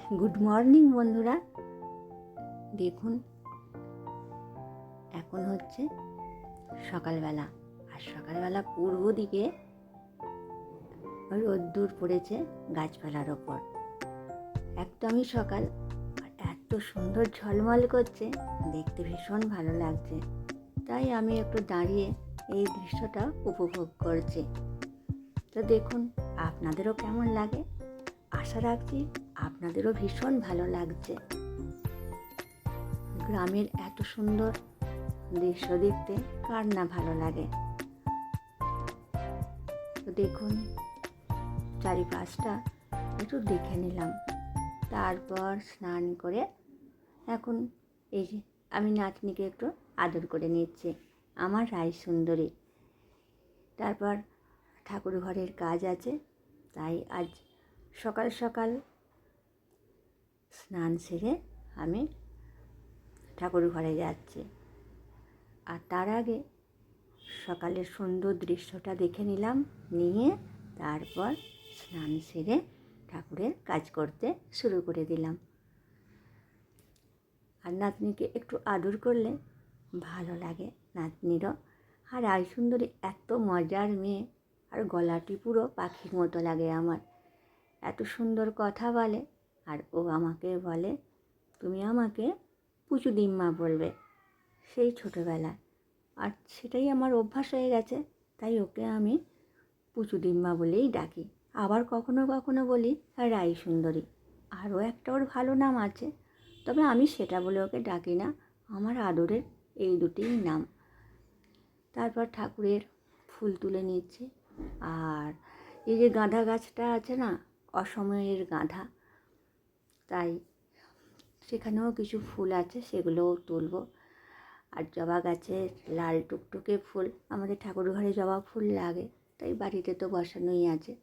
Good morning বন্ধুরা। দেখুন এখন হচ্ছে সকালবেলা, আর সকালবেলা পূর্ব দিকে রোদ্দুর পড়েছে গাছপালার ওপর। একদমই সকাল, আর এত সুন্দর ঝলমল করছে, দেখতে ভীষণ ভালো লাগছে। তাই আমি একটু দাঁড়িয়ে এই দৃশ্যটা উপভোগ করছি। তো দেখুন আপনাদেরও কেমন লাগে, আশা রাখছি আপনাদেরও ভীষণ ভালো লাগছে। গ্রামের এত সুন্দর দৃশ্য দেখতে কার না ভালো লাগে। তো দেখুন চারিপাশটা একটু দেখে নিলাম, তারপর স্নান করে এখন এই যে আমি নাতনিকে একটু আদর করে নিচ্ছি, আমার রাই সুন্দরী। তারপর ঠাকুর ঘরের কাজ আছে, তাই আজ সকাল সকাল স্নান সেরে আমি ঠাকুর ঘরে যাচ্ছি। আর তার আগে সকালের সুন্দর দৃশ্যটা দেখে নিলাম, নিয়ে তারপর স্নান সেরে ঠাকুরের কাজ করতে শুরু করে দিলাম। আর নাতনিকে একটু আদর করলে ভালো লাগে নাতনিরও। আর রাই সুন্দরী এত মজার মেয়ে, আর গলাটি পুরো পাখির মতো লাগে আমার। এত সুন্দর কথা বলে, আর ও আমাকে বলে তুমি আমাকে পুচু দিম্মা বলবে, সেই ছোটোবেলায়। আর সেটাই আমার অভ্যাস হয়ে গেছে, তাই ওকে আমি পুচু দিম্মা বলেই ডাকি। আবার কখনো কখনো বলি রাই সুন্দরী। আরও একটা ওর ভালো নাম আছে, তবে আমি সেটা বলে ওকে ডাকি না, আমার আদরের এই দুটিই নাম। তারপর ঠাকুরের ফুল তুলে নিচ্ছি। আর এই যে গাঁদা গাছটা আছে না, অসময়ের গাঁদা, তাই সেখানেও কিছু ফুল আছে, সেগুলোও তুলব। আর জবা গাছের লাল টুকটুকে ফুল, আমাদের ঠাকুর ঘরে জবা ফুল লাগে, তাই বাড়িতে তো বসানোই আছে।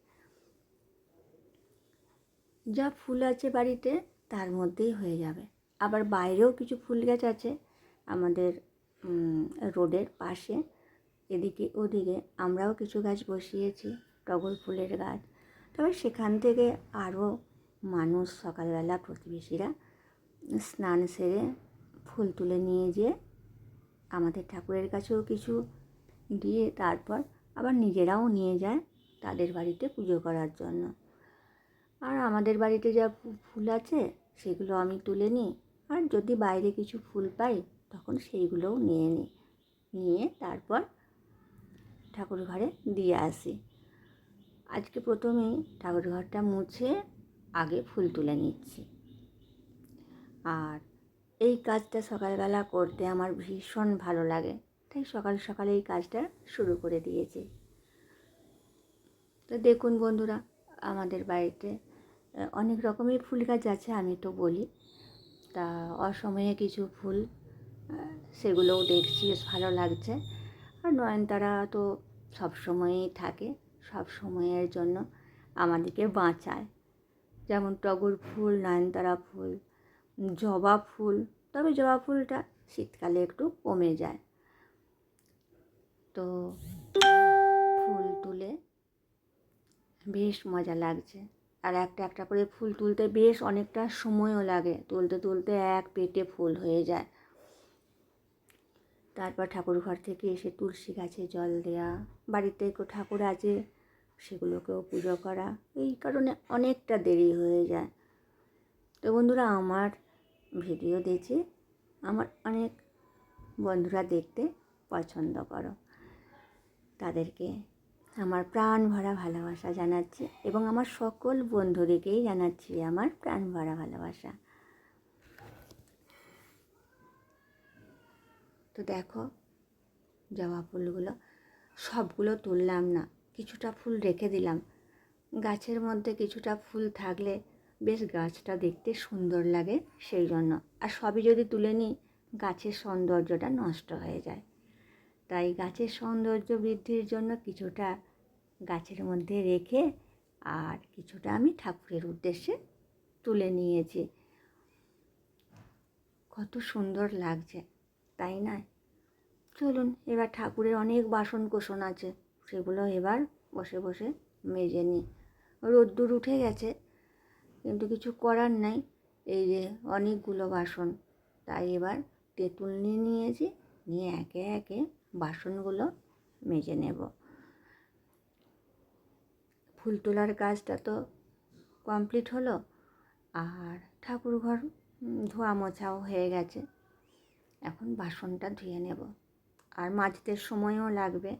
যা ফুল আছে বাড়িতে তার মধ্যেই হয়ে যাবে। আবার বাইরেও কিছু ফুল গাছ আছে আমাদের রোডের পাশে, এদিকে ওদিকে আমরাও কিছু গাছ বসিয়েছি, টগর ফুলের গাছ। তবে সেখান থেকে আরও মানুষ সকালবেলা প্রতিবেশীরা স্নান সেরে ফুল তুলে নিয়ে যেয়ে আমাদের ঠাকুরের কাছেও কিছু দিয়ে তারপর আবার নিজেরাও নিয়ে যায় তাদের বাড়িতে পুজো করার জন্য। আর আমাদের বাড়িতে যা ফুল আছে সেগুলো আমি তুলে নিই, আর যদি বাইরে কিছু ফুল পাই তখন সেইগুলোও নিয়ে নিই, নিয়ে তারপর ঠাকুর ঘরে দিয়ে আসি। আজকে প্রথমেই ঠাকুর ঘরটা মুছে আগে ফুল তুলে নিচ্ছি। আর এই কাজটা সকালবেলা করতে আমার ভীষণ ভালো লাগে, তাই সকাল সকালে এই কাজটা শুরু করে দিয়েছি। তো দেখুন বন্ধুরা, আমাদের বাড়িতে অনেক রকমের ফুল গাছ আছে, আমি তো বলি। তা অসময়ে কিছু ফুল, সেগুলোও দেখছি বেশ ভালো লাগছে। আর নয়নতারা তো সবসময়ই থাকে, সব সময়ের জন্য আমাদেরকে বাঁচায়। যেমন টগর ফুল, নয়নতারা ফুল, জবা ফুল। তবে জবা ফুলটা শীতকালে একটু কমে যায়। তো ফুল তুলে বেশ মজা লাগছে। আর একটা একটা করে ফুল তুলতে বেশ অনেকটা সময়ও লাগে, তুলতে তুলতে এক পেটে ফুল হয়ে যায়। তারপর ঠাকুর ঘর থেকে এসে তুলসী গাছে জল দেওয়া, বাড়িতে একটু ঠাকুর আছে সেগুলোকেও পুজো করা, এই কারণে অনেকটা দেরি হয়ে যায়। তো বন্ধুরা, আমার ভিডিও দেখে আমার অনেক বন্ধুরা দেখতে পছন্দ করো, তাদেরকে আমার প্রাণ ভরা ভালোবাসা জানাচ্ছি, এবং আমার সকল বন্ধুদেরকেই জানাচ্ছি আমার প্রাণ ভরা ভালোবাসা। তো দেখো জবা ফুলগুলো সবগুলো তুললাম না, কিছুটা ফুল রেখে দিলাম। গাছের মধ্যে কিছুটা ফুল থাকলে বেশ গাছটা দেখতে সুন্দর লাগে, সেই জন্য। আর সবই যদি তুলে নিই গাছের সৌন্দর্যটা নষ্ট হয়ে যায়, তাই গাছের সৌন্দর্য বৃদ্ধির জন্য কিছুটা গাছের মধ্যে রেখে আর কিছুটা আমি ঠাকুরের উদ্দেশ্যে তুলে নিয়েছি। কত সুন্দর লাগছে, তাই না? চলুন এবার ঠাকুরের অনেক বাসন কোসন আছে, সেগুলো এবার বসে বসে মেজে নিই। রোদ্দুর উঠে গেছে, কিন্তু কিছু করার নাই, এই যে অনেকগুলো বাসন, তাই এবার তেঁতুল নিয়ে নিয়েছি, নিয়ে একে একে বাসনগুলো মেজে নেব। ফুল তোলার কাজটা তো কমপ্লিট হলো, আর ঠাকুরঘর ধোয়া মোছাও হয়ে গেছে। এখন বাসনটা ধুয়ে নেব, আর মাজতে সময়ও লাগবে।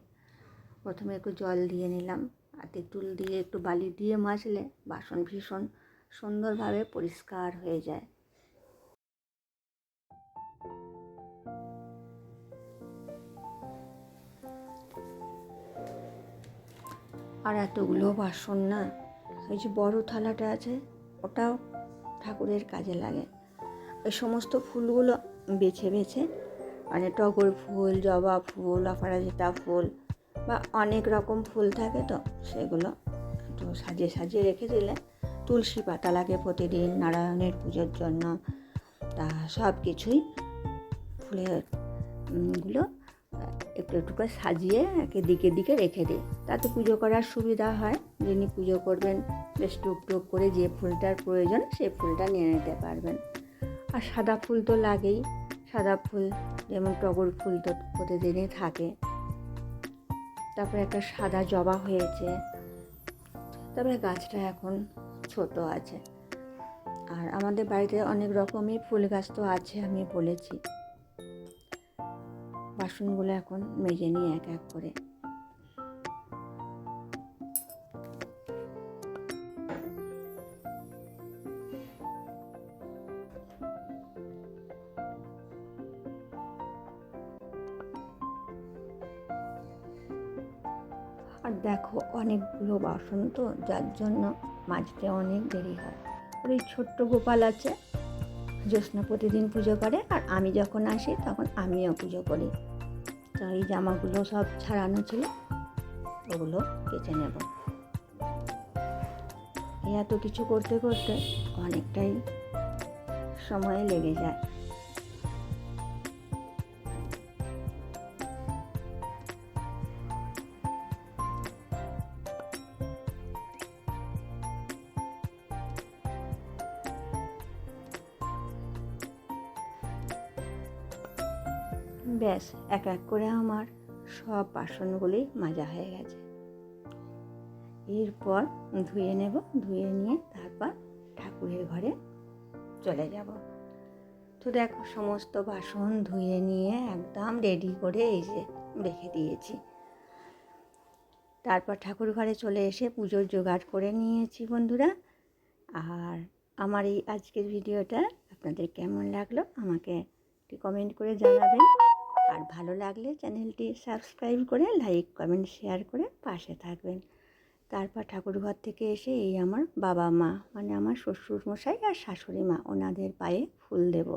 প্রথমে একটু জল দিয়ে নিলাম, আর তেঁতুল দিয়ে একটু বালি দিয়ে মাজলে বাসন ভীষণ সুন্দরভাবে পরিষ্কার হয়ে যায়। আর এতগুলো বাসন না, ওই যে বড় থালাটা আছে ওটাও ঠাকুরের কাজে লাগে। ওই সমস্ত ফুলগুলো বেছে বেছে, মানে টগর ফুল, জবা ফুল, অপরাজিতা ফুল বা অনেক রকম ফুল থাকে, তো সেগুলো একটু সাজিয়ে সাজিয়ে রেখে দিলে, তুলসী পাতা লাগে প্রতিদিন নারায়ণের পুজোর জন্য, তা সব কিছুই ফুলের গুলো একটু একটু করে সাজিয়ে একে দিকে দিকে রেখে দিই, তাতে পুজো করার সুবিধা হয়। যিনি পুজো করবেন বেশ টুকটুক করে যে ফুলটার প্রয়োজন সেই ফুলটা নিয়ে নিতে পারবেন। আর সাদা ফুল তো লাগেই, সাদা ফুল যেমন টগর ফুল তো প্রতিদিনই থাকে। তারপরে একটা সাদা জবা হয়েছে, তারপরে গাছটা এখন ছোট আছে। আর আমাদের বাড়িতে অনেক রকমই ফুল গাছ তো আছে, আমি বলেছি। বাসনগুলো এখন মেজে নিই এক এক করে। আর দেখো অনেকগুলো বাসন তো, যার জন্য মাজতে অনেক দেরি হয়। আর এই ছোট্ট গোপাল আছে, জ্যোৎস্না প্রতিদিন পুজো করে, আর আমি যখন আসি তখন আমিও পুজো করি। তো এই জামাগুলো সব ছাড়ানো ছিল, ওগুলো কেচে নেব। এত কিছু করতে করতে অনেকটাই সময় লেগে যায়। ব্যাস এক এক করে আমার সব বাসনগুলি মাজা হয়ে গেছে। এরপর ধুয়ে নেব, ধুয়ে নিয়ে তারপর ঠাকুরের ঘরে চলে যাব। তো দেখো সমস্ত বাসন ধুয়ে নিয়ে একদম রেডি করে এই যে রেখে দিয়েছি। তারপর ঠাকুর ঘরে চলে এসে পুজোর জোগাড় করে নিয়েছি বন্ধুরা। আর আমার এই আজকের ভিডিওটা আপনাদের কেমন লাগলো আমাকে একটু কমেন্ট করে জানাবেন। আর ভালো লাগলে চ্যানেলটি সাবস্ক্রাইব করে লাইক কমেন্ট শেয়ার করে পাশে থাকবেন। তারপর ঠাকুরঘর থেকে এসে এই আমার বাবা মা, মানে আমার শ্বশুরমশাই আর শাশুড়ি মা, ওনাদের পায়ে ফুল দেব।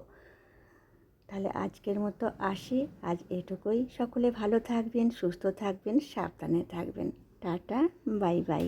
তাহলে আজকের মতো আসি, আজ এটুকুই। সকলে ভালো থাকবেন, সুস্থ থাকবেন, সাবধানে থাকবেন। Tata, bye bye.